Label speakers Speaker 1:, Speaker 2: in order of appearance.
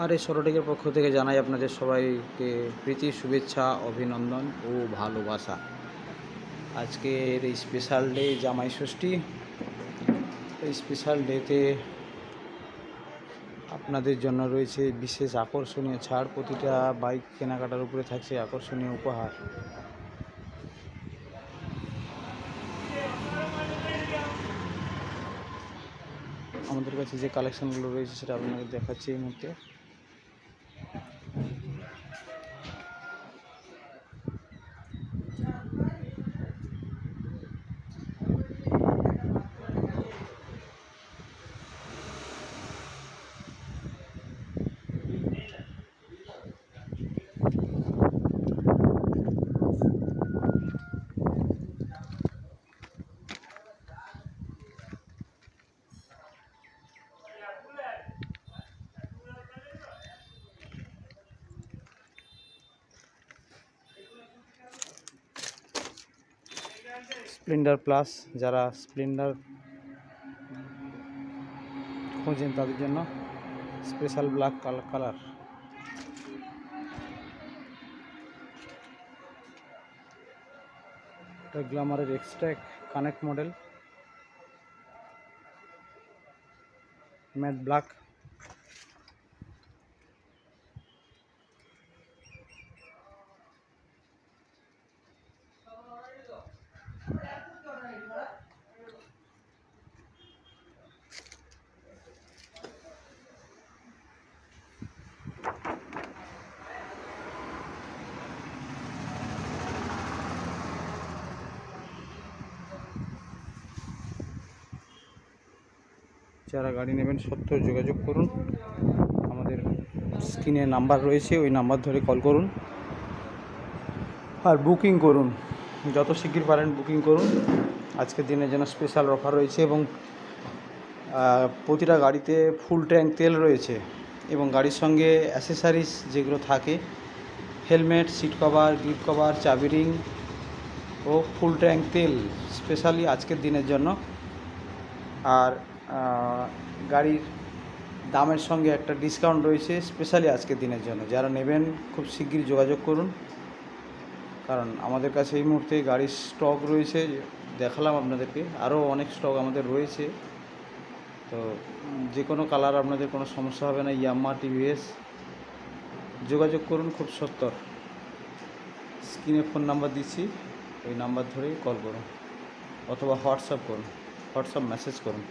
Speaker 1: আর এই সরোটেকের পক্ষ থেকে জানাই আপনাদের সবাইকে প্রীতি, শুভেচ্ছা, অভিনন্দন ও ভালোবাসা। আজকের এই স্পেশাল ডে জামাই ষষ্ঠী। এই স্পেশাল ডেতে আপনাদের জন্য রয়েছে বিশেষ আকর্ষণীয় ছাড়। প্রতিটা বাইক কেনাকাটার উপরে থাকছে আকর্ষণীয় উপহার। আমাদের কাছে যে কালেকশনগুলো রয়েছে সেটা আপনাদের দেখাচ্ছি এই মুহূর্তে। স্প্লেন্ডার প্লাস, যারা স্প্লেন্ডার খোঁজেন তাদের জন্য স্পেশাল ব্ল্যাক কালার। এটা গ্ল্যামারের এক্সট্রাক কানেক্ট মডেল, ম্যাট ব্ল্যাক। যারা গাড়ি নেবেন সত্ত্বর যোগাযোগ করুন। আমাদের স্ক্রিনে নাম্বার রয়েছে, ওই নাম্বার ধরে কল করুন আর বুকিং করুন। যত শিগগির পারেন বুকিং করুন। আজকের দিনের জন্য স্পেশাল অফার রয়েছে এবং প্রতিটা গাড়িতে ফুল ট্যাঙ্ক তেল রয়েছে এবং গাড়ির সঙ্গে অ্যাসেসারিজ যেগুলো থাকে, helmet, seat cover, grip cover, চাবি রিং ও ফুল ট্যাঙ্ক তেল স্পেশালি আজকের দিনের জন্য। আর গাড়ির দামের সঙ্গে একটা ডিসকাউন্ট রয়েছে স্পেশালি আজকের দিনের জন্য। যারা নেবেন খুব শিগগিরই যোগাযোগ করুন, কারণ আমাদের কাছে এই মুহূর্তে গাড়ির স্টক রয়েছে। দেখালাম আপনাদেরকে, আরও অনেক স্টক আমাদের রয়েছে। তো যে কোনো কালার আপনাদের কোনো সমস্যা হবে না। ইয়ামাহা, টিভিএস, যোগাযোগ করুন খুব সত্তর। স্ক্রিনে ফোন নাম্বার দিচ্ছি, ওই নাম্বার ধরেই কল করুন অথবা হোয়াটসঅ্যাপ করুন, হোয়াটসঅ্যাপ মেসেজ করুন।